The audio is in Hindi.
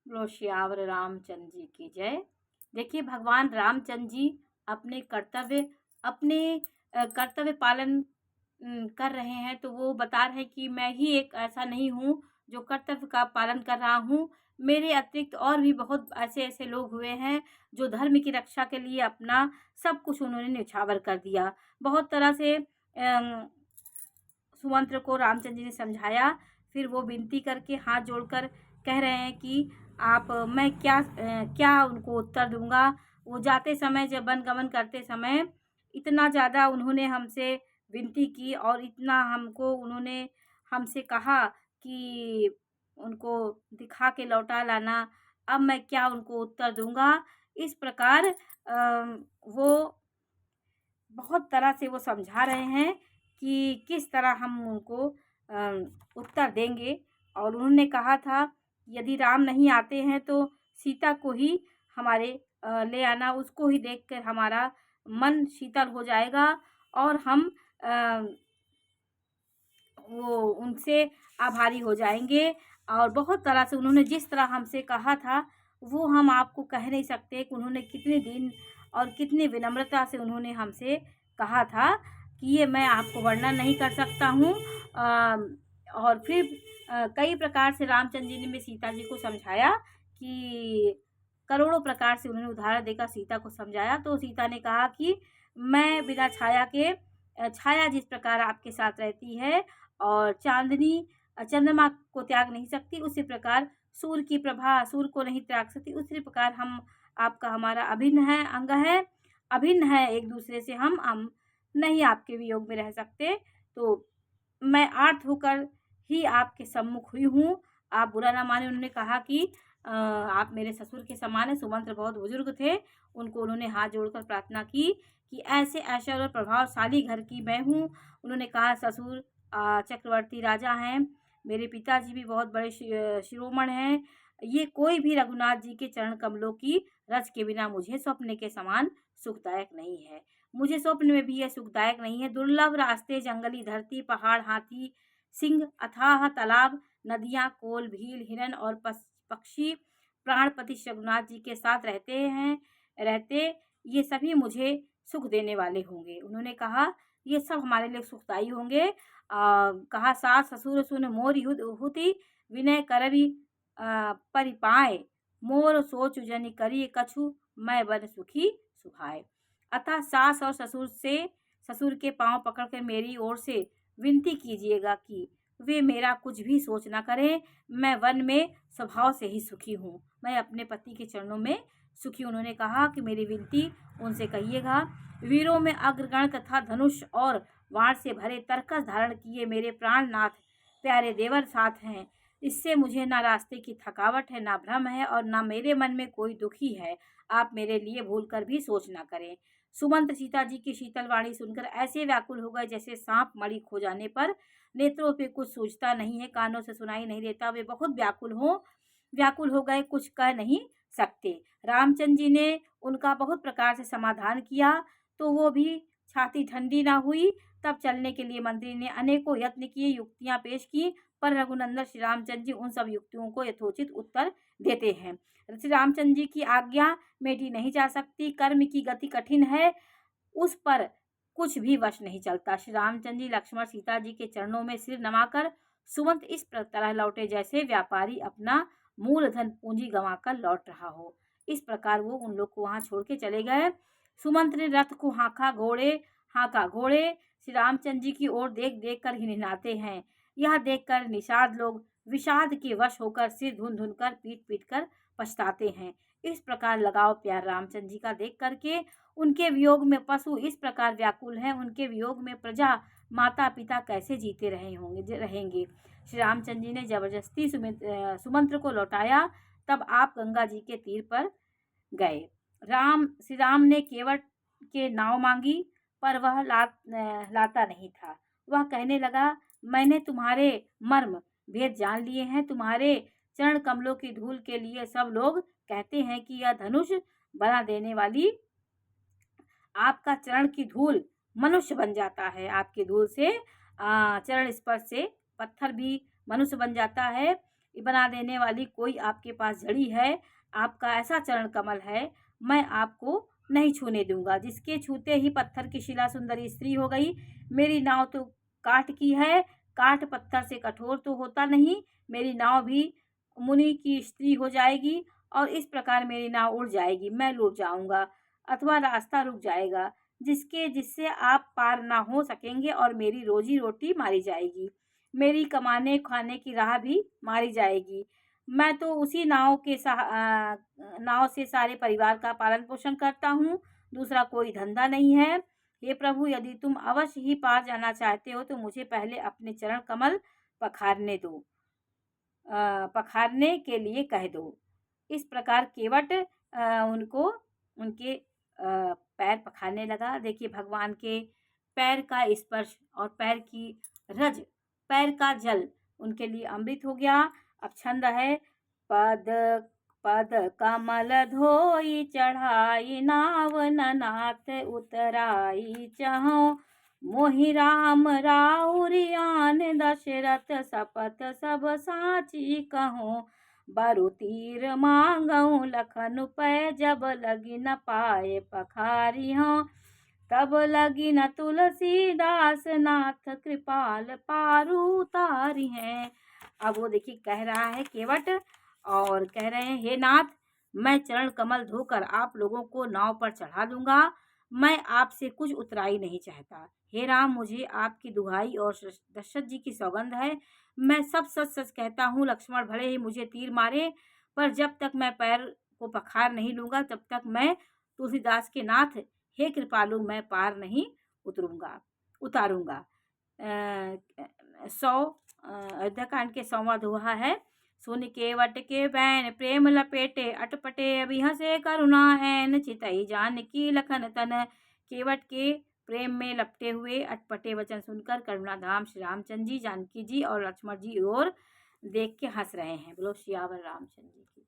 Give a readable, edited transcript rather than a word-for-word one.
बोलो श्यावर रामचंद्र जी की जय। देखिए, भगवान रामचंद्र जी अपने कर्तव्य पालन कर रहे हैं। तो वो बता रहे हैं कि मैं ही एक ऐसा नहीं हूँ जो कर्तव्य का पालन कर रहा हूँ। मेरे अतिरिक्त और भी बहुत ऐसे ऐसे लोग हुए हैं जो धर्म की रक्षा के लिए अपना सब कुछ उन्होंने न्यौछावर कर दिया। बहुत तरह से सुमंत्र को रामचंद्र जी ने समझाया। फिर वो विनती करके हाथ जोड़कर कह रहे हैं कि मैं क्या उनको उत्तर दूंगा। वो जाते समय, जब वन गमन करते समय, इतना ज़्यादा उन्होंने हमसे विनती की और इतना उन्होंने हमसे कहा कि उनको दिखा के लौटा लाना। अब मैं क्या उनको उत्तर दूंगा। इस प्रकार वो बहुत तरह से वो समझा रहे हैं कि किस तरह हम उनको उत्तर देंगे। और उन्होंने कहा था यदि राम नहीं आते हैं तो सीता को ही हमारे ले आना। उसको ही देखकर हमारा मन शीतल हो जाएगा और हम वो उनसे आभारी हो जाएंगे। और बहुत तरह से उन्होंने जिस तरह हमसे कहा था वो हम आपको कह नहीं सकते कि उन्होंने कितने दिन और कितनी विनम्रता से उन्होंने हमसे कहा था कि ये मैं आपको वर्णन नहीं कर सकता हूँ। और फिर कई प्रकार से रामचंद्र जी ने सीता जी को समझाया कि करोड़ों प्रकार से उन्होंने उदाहरण देकर सीता को समझाया। तो सीता ने कहा कि मैं बिना छाया जिस प्रकार आपके साथ रहती है और चांदनी चंद्रमा को त्याग नहीं सकती, उसी प्रकार सूर्य की प्रभा सूर्य को नहीं त्याग सकती, उसी प्रकार हमारा अभिन्न है एक दूसरे से। हम नहीं आपके वियोग में रह सकते। तो मैं आर्त होकर ही आपके सम्मुख हुई हूँ, आप बुरा ना माने। उन्होंने कहा कि आप मेरे ससुर के समान हैं। सुमंत्र बहुत बुजुर्ग थे, उन्होंने हाथ जोड़कर प्रार्थना की कि ऐसे ऐश्वर्य और प्रभावशाली घर की मैं हूँ। उन्होंने कहा ससुर चक्रवर्ती राजा हैं, मेरे पिताजी भी बहुत बड़े शिरोमण हैं। ये कोई भी रघुनाथ जी के चरण कमलों की रज के बिना मुझे स्वप्न के समान सुखदायक नहीं है। मुझे स्वप्न में भी यह सुखदायक नहीं है। दुर्लभ रास्ते, जंगली धरती, पहाड़, हाथी, सिंह, अथाह तालाब, नदियाँ, कोल, भील, हिरन और पक्षी प्राणपति रघुनाथ जी के साथ रहते ये सभी मुझे सुख देने वाले होंगे। उन्होंने कहा ये सब हमारे लिए सुखदायी होंगे। कहा सास ससुर सुन मोर हुति विनय करबी परिपाय मोर सोच जनि करी कछु मैं बन सुखी सुभाए। अतः सास और ससुर के पांव पकड़कर मेरी ओर से विनती कीजिएगा कि वे मेरा कुछ भी सोच न करें। मैं वन में स्वभाव से ही सुखी हूँ, मैं अपने पति के चरणों में सुखी। उन्होंने कहा कि मेरी विनती उनसे कहिएगा। वीरों में अग्रगण तथा धनुष और वाण से भरे तरकस धारण किए मेरे प्राणनाथ प्यारे देवर साथ हैं। इससे मुझे ना रास्ते की थकावट है, ना भ्रम है और ना मेरे मन में कोई दुखी है। आप मेरे लिए भूल कर भी सोच ना करें। सुमंत्र सीता जी की शीतल वाणी सुनकर ऐसे व्याकुल हो गए जैसे सांप मणि खो जाने पर नेत्रों पे कुछ सूझता नहीं है, कानों से सुनाई नहीं देता। वे बहुत व्याकुल हो गए, कुछ कह नहीं सकते। रामचंद्र जी ने उनका बहुत प्रकार से समाधान किया तो वो भी छाती ठंडी ना हुई। तब चलने के लिए मंत्री ने अनेकों यत्न किए, युक्तियां पेश की, पर रघुनंदन श्री रामचंद्र जी उन सब युक्तियों को यथोचित उत्तर देते हैं। श्री रामचंद्र जी की आज्ञा मेटी नहीं जा सकती, कर्म की गति कठिन है, उस पर कुछ भी वश नहीं चलता। श्री रामचंद्र जी लक्ष्मण सीता जी के चरणों में सिर नमाकर सुमंत इस तरह लौटे जैसे व्यापारी अपना मूलधन पूंजी गंवाकर लौट रहा हो। इस प्रकार वो उन लोग को वहां छोड़ के चले गए। सुमंत ने रथ को हाँका घोड़े श्री रामचंद्र जी की ओर देख देख कर हिनहिनाते हैं। यह देखकर निषाद लोग विषाद के वश होकर सिर धुन धुन कर पीट पीट कर पछताते हैं। इस प्रकार लगाव प्यार रामचंद्र जी का देख करके उनके वियोग में पशु इस प्रकार व्याकुल हैं, उनके वियोग में प्रजा माता पिता कैसे जीते रहेंगे। श्री रामचंद्र जी ने जबरदस्ती सुमंत्र को लौटाया। तब आप गंगा जी के तीर पर गए। श्री राम ने केवट के नाव मांगी, पर वह लाता नहीं था। वह कहने लगा, मैंने तुम्हारे मर्म भेद जान लिए हैं। तुम्हारे चरण कमलों की धूल के लिए सब लोग कहते हैं कि यह धनुष बना देने वाली आपका चरण की धूल मनुष्य बन जाता है। आपकी धूल से चरण स्पर्श से पत्थर भी मनुष्य बन जाता है। बना देने वाली कोई आपके पास झड़ी है, आपका ऐसा चरण कमल है, मैं आपको नहीं छूने दूंगा। जिसके छूते ही पत्थर की शिला सुंदरी स्त्री हो गई। मेरी नाव तो काठ की है, काठ पत्थर से कठोर तो होता नहीं। मेरी नाव भी मुनि की स्त्री हो जाएगी और इस प्रकार मेरी नाव उड़ जाएगी, मैं लुट जाऊंगा अथवा रास्ता रुक जाएगा, जिससे आप पार ना हो सकेंगे और मेरी रोजी रोटी मारी जाएगी, मेरी कमाने खाने की राह भी मारी जाएगी। मैं तो उसी नाव से सारे परिवार का पालन पोषण करता हूँ, दूसरा कोई धंधा नहीं है। हे प्रभु, यदि तुम अवश्य ही पार जाना चाहते हो तो मुझे पहले अपने चरण कमल पखारने दो, पखारने के लिए कह दो। इस प्रकार केवट उनको उनके पैर पखारने लगा। देखिए, भगवान के पैर का स्पर्श और पैर की रज, पैर का जल उनके लिए अमृत हो गया। अब छंद है, पद पद कमल धोई चढ़ाई नाव नाथ उतराई चहो, मोहि राम राउरियान दशरथ सपथ सब साची कहो, बरु तीर मांगऊ लखन पै जब लगी न पाए पखारी हो, तब लगी न तुलसीदास नाथ कृपाल पारू तारी हैं। अब वो देखिए कह रहा है केवट, और कह रहे हैं, हे नाथ, मैं चरण कमल धोकर आप लोगों को नाव पर चढ़ा दूंगा, मैं आपसे कुछ उतराई नहीं चाहता। हे राम, मुझे आपकी दुहाई और दशरथ जी की सौगंध है, मैं सब सच सच कहता हूँ। लक्ष्मण भले ही मुझे तीर मारे, पर जब तक मैं पैर को पखार नहीं लूंगा तब तक मैं तुलसीदास के नाथ, हे कृपालु, मैं पार नहीं उतारूंगा। 100 अयोध्याकांड के 100वां दोहा है। सुन केवट के बैन प्रेम लपेटे, अटपटे अभी हंसे करुणा हैन, चितई जानकी लखन तन। केवट के प्रेम में लपटे हुए अटपटे वचन सुनकर करुणाधाम श्री रामचंद्र जी, जानकी जी और लक्ष्मण जी और देख के हंस रहे हैं। बोलो सियावर रामचंद्र जी की।